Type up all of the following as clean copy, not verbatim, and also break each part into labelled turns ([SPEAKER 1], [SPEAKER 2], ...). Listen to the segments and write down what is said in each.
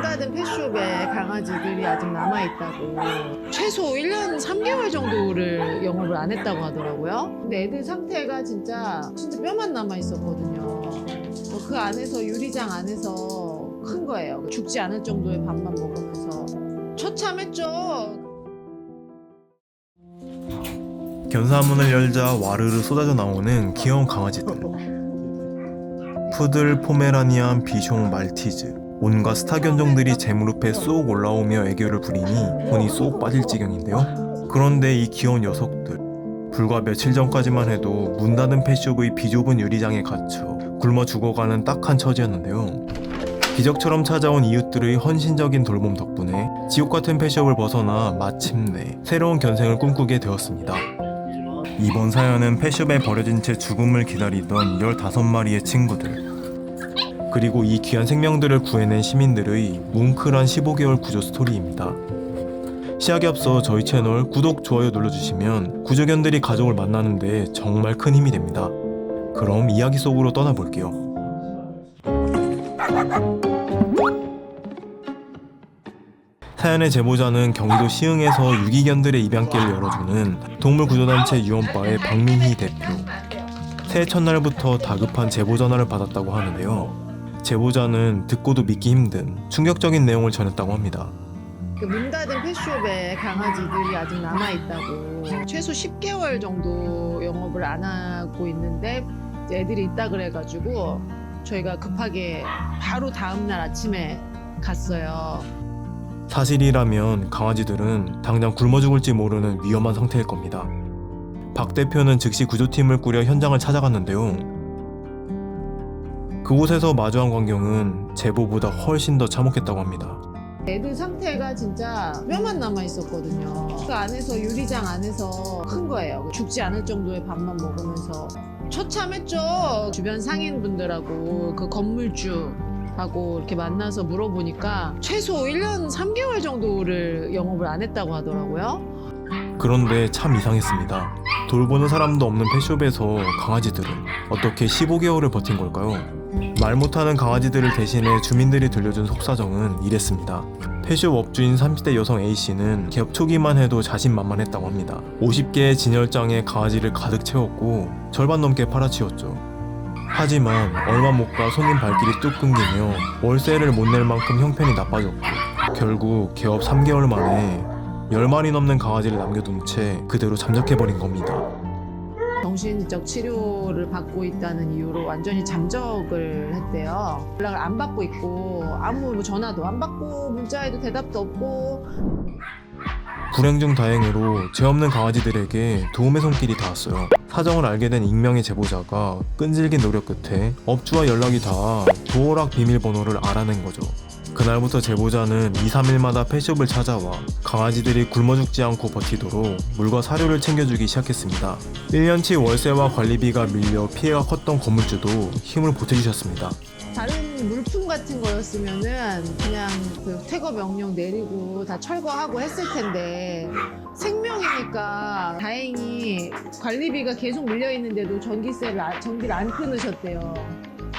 [SPEAKER 1] 닫은 펫숍에 강아지들이 아직 남아있다고. 최소 1년 3개월 정도를 영업을 안 했다고 하더라고요. 근데 애들 상태가 진짜 뼈만 남아있었거든요. 그 안에서 유리장 안에서 큰 거예요. 죽지 않을 정도의 밥만 먹으면서. 처참했죠.
[SPEAKER 2] 견사문을 열자 와르르 쏟아져 나오는 귀여운 강아지들. 푸들, 포메라니안, 비숑, 말티즈, 온갖 스타 견종들이 제 무릎에 쏙 올라오며 애교를 부리니 혼이 쏙 빠질 지경인데요. 그런데 이 귀여운 녀석들, 불과 며칠 전까지만 해도 문 닫은 펫숍의 비좁은 유리장에 갇혀 굶어 죽어가는 딱한 처지였는데요. 기적처럼 찾아온 이웃들의 헌신적인 돌봄 덕분에 지옥같은 펫숍을 벗어나 마침내 새로운 견생을 꿈꾸게 되었습니다. 이번 사연은 펫숍에 버려진 채 죽음을 기다리던 15마리의 친구들, 그리고 이 귀한 생명들을 구해낸 시민들의 뭉클한 15개월 구조 스토리입니다. 시작에 앞서 저희 채널 구독, 좋아요 눌러주시면 구조견들이 가족을 만나는 데 정말 큰 힘이 됩니다. 그럼 이야기 속으로 떠나볼게요. 사연의 제보자는 경기도 시흥에서 유기견들의 입양길을 열어주는 동물구조단체 유언바의 박민희 대표. 새해 첫날부터 다급한 제보 전화를 받았다고 하는데요. 제보자는 듣고도 믿기 힘든 충격적인 내용을 전했다고 합니다.
[SPEAKER 1] 문 닫은 펫숍에 강아지들이 아직 남아있다고. 최소 10개월 정도 영업을 안 하고 있는데 애들이 있다 그래가지고 저희가 급하게 바로 다음날 아침에 갔어요.
[SPEAKER 2] 사실이라면 강아지들은 당장 굶어 죽을지 모르는 위험한 상태일 겁니다. 박 대표는 즉시 구조팀을 꾸려 현장을 찾아갔는데요. 그곳에서 마주한 광경은 제보보다 훨씬 더 참혹했다고 합니다.
[SPEAKER 1] 애들 상태가 진짜 뼈만 남아있었거든요. 그 안에서 유리장 안에서 큰 거예요. 죽지 않을 정도의 밥만 먹으면서. 처참했죠. 주변 상인분들하고 그 건물주하고 이렇게 만나서 물어보니까 최소 1년 3개월 정도를 영업을 안 했다고 하더라고요.
[SPEAKER 2] 그런데 참 이상했습니다. 돌보는 사람도 없는 펫숍에서 강아지들은 어떻게 15개월을 버틴 걸까요? 말 못하는 강아지들을 대신해 주민들이 들려준 속사정은 이랬습니다. 펫숍 업주인 30대 여성 A씨는 개업 초기만 해도 자신만만했다고 합니다. 50개의 진열장에 강아지를 가득 채웠고 절반 넘게 팔아치웠죠. 하지만 얼마 못 가 손님 발길이 뚝 끊기며 월세를 못 낼 만큼 형편이 나빠졌고 결국 개업 3개월 만에 10마리 넘는 강아지를 남겨둔 채 그대로 잠적해버린 겁니다.
[SPEAKER 1] 정신적 치료를 받고 있다는 이유로 완전히 잠적을 했대요. 연락을 안 받고 있고 아무 전화도 안 받고 문자에도 대답도 없고.
[SPEAKER 2] 불행 중 다행으로 죄 없는 강아지들에게 도움의 손길이 닿았어요. 사정을 알게 된 익명의 제보자가 끈질긴 노력 끝에 업주와 연락이 닿아 도어락 비밀번호를 알아낸 거죠. 그날부터 제보자는 2-3일마다 펫숍을 찾아와 강아지들이 굶어 죽지 않고 버티도록 물과 사료를 챙겨주기 시작했습니다. 1년치 월세와 관리비가 밀려 피해가 컸던 건물주도 힘을 보태주셨습니다.
[SPEAKER 1] 다른 물품 같은 거였으면은 그냥 그 퇴거 명령 내리고 다 철거하고 했을 텐데 생명이니까 다행히 관리비가 계속 밀려 있는데도 전기를 안 끊으셨대요.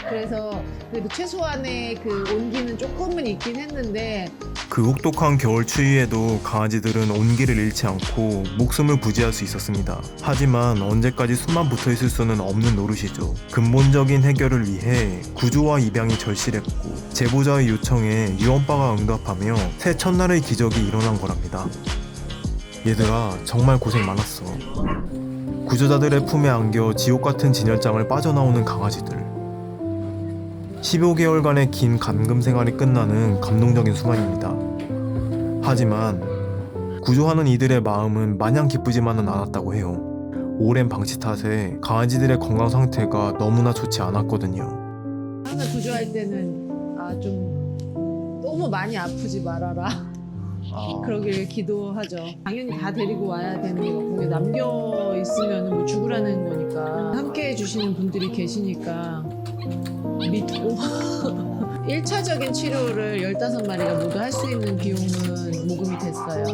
[SPEAKER 1] 그래서 그래도 최소한의 그 온기는 조금은 있긴 했는데
[SPEAKER 2] 그 혹독한 겨울 추위에도 강아지들은 온기를 잃지 않고 목숨을 부지할 수 있었습니다. 하지만 언제까지 숨만 붙어있을 수는 없는 노릇이죠. 근본적인 해결을 위해 구조와 입양이 절실했고 제보자의 요청에 유언바가 응답하며 새 첫날의 기적이 일어난 거랍니다. 얘들아, 정말 고생 많았어. 구조자들의 품에 안겨 지옥같은 진열장을 빠져나오는 강아지들. 15개월간의 긴 감금 생활이 끝나는 감동적인 순간입니다. 하지만 구조하는 이들의 마음은 마냥 기쁘지만은 않았다고 해요. 오랜 방치 탓에 강아지들의 건강 상태가 너무나 좋지 않았거든요.
[SPEAKER 1] 항상 구조할 때는 좀 너무 많이 아프지 말아라 그러길 기도하죠. 당연히 다 데리고 와야 되는 거고 남겨 있으면 뭐 죽으라는 거니까 함께 해주시는 분들이 계시니까 믿고 1차적인 치료를 15마리가 모두 할 수 있는 비용은 모금이 됐어요.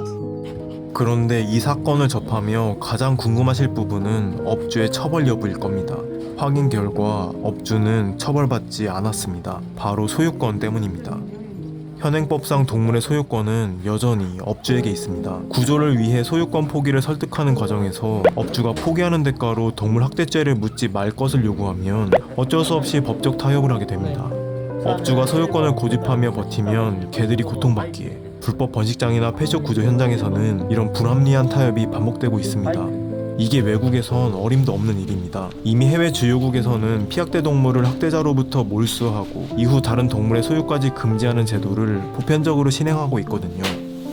[SPEAKER 2] 그런데 이 사건을 접하며 가장 궁금하실 부분은 업주의 처벌 여부일 겁니다. 확인 결과 업주는 처벌받지 않았습니다. 바로 소유권 때문입니다. 현행법상 동물의 소유권은 여전히 업주에게 있습니다. 구조를 위해 소유권 포기를 설득하는 과정에서 업주가 포기하는 대가로 동물 학대죄를 묻지 말 것을 요구하면 어쩔 수 없이 법적 타협을 하게 됩니다. 업주가 소유권을 고집하며 버티면 개들이 고통받기에 불법 번식장이나 펫숍 구조 현장에서는 이런 불합리한 타협이 반복되고 있습니다. 이게 외국에선 어림도 없는 일입니다. 이미 해외 주요국에서는 피학대 동물을 학대자로부터 몰수하고 이후 다른 동물의 소유까지 금지하는 제도를 보편적으로 실행하고 있거든요.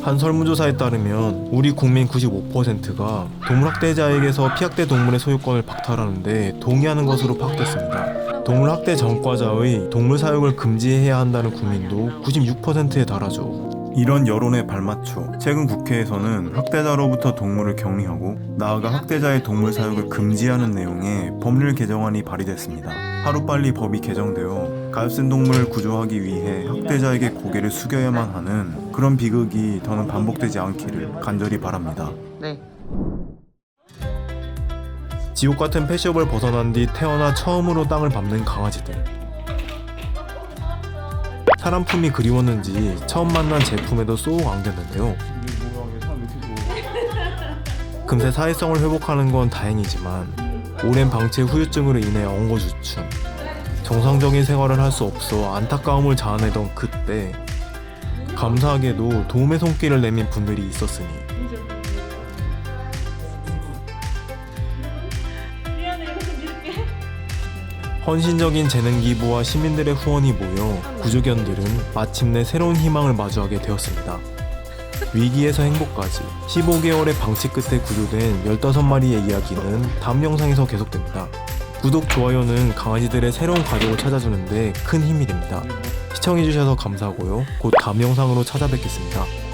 [SPEAKER 2] 한 설문조사에 따르면 우리 국민 95%가 동물 학대자에게서 피학대 동물의 소유권을 박탈하는데 동의하는 것으로 파악됐습니다. 동물 학대 전과자의 동물 사육을 금지해야 한다는 국민도 96%에 달하죠. 이런 여론에 발맞춰 최근 국회에서는 학대자로부터 동물을 격리하고 나아가 학대자의 동물 사육을 금지하는 내용의 법률 개정안이 발의됐습니다. 하루빨리 법이 개정되어 값쓴 동물을 구조하기 위해 학대자에게 고개를 숙여야만 하는 그런 비극이 더는 반복되지 않기를 간절히 바랍니다.
[SPEAKER 1] 네.
[SPEAKER 2] 지옥 같은 펫숍을 벗어난 뒤 태어나 처음으로 땅을 밟는 강아지들. 사람 품이 그리웠는지 처음 만난 제 품에도 쏙 안겼는데요. 금세 사회성을 회복하는 건 다행이지만 오랜 방치 후유증으로 인해 엉거주춤, 정상적인 생활을 할 수 없어 안타까움을 자아내던 그때 감사하게도 도움의 손길을 내민 분들이 있었으니 헌신적인 재능 기부와 시민들의 후원이 모여 구조견들은 마침내 새로운 희망을 마주하게 되었습니다. 위기에서 행복까지 15개월의 방치 끝에 구조된 15마리의 이야기는 다음 영상에서 계속됩니다. 구독, 좋아요는 강아지들의 새로운 가족을 찾아주는데 큰 힘이 됩니다. 시청해주셔서 감사하고요. 곧 다음 영상으로 찾아뵙겠습니다.